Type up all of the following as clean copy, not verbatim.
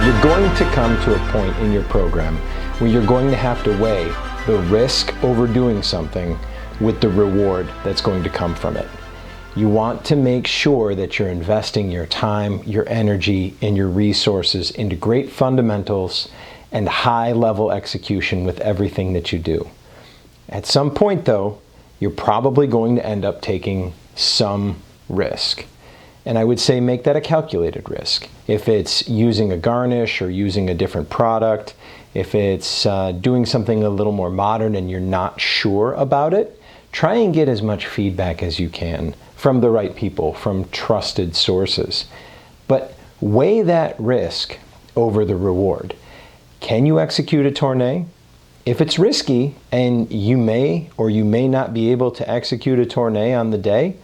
You're going to come to a point in your program where you're going to have to weigh the risk over doing something with the reward that's going to come from it. You want to make sure that you're investing your time, your energy, and your resources into great fundamentals and high-level execution with everything that you do. At some point, though, you're probably going to end up taking some risk. And I would say make that a calculated risk. If it's using a garnish or using a different product, if it's doing something a little more modern and you're not sure about it, try and get as much feedback as you can from the right people, from trusted sources. But weigh that risk over the reward. Can you execute a tournée? If it's risky and you may or you may not be able to execute a tournée on the day,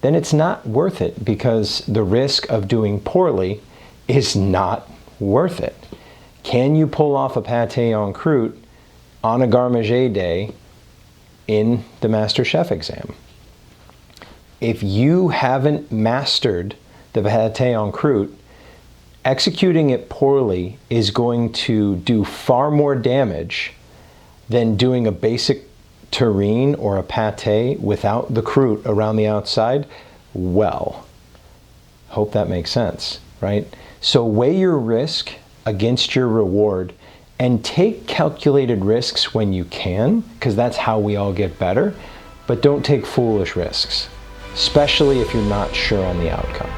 then it's not worth it because the risk of doing poorly is not worth it. Can you pull off a pâté en croûte on a garde-manger day in the Master Chef exam? If you haven't mastered the pâté en croûte, executing it poorly is going to do far more damage than doing a basic terrine or a pâté without the croûte around the outside well. Hope that makes sense, right? So weigh your risk against your reward and take calculated risks when you can, because that's how we all get better, but don't take foolish risks, especially if you're not sure on the outcome.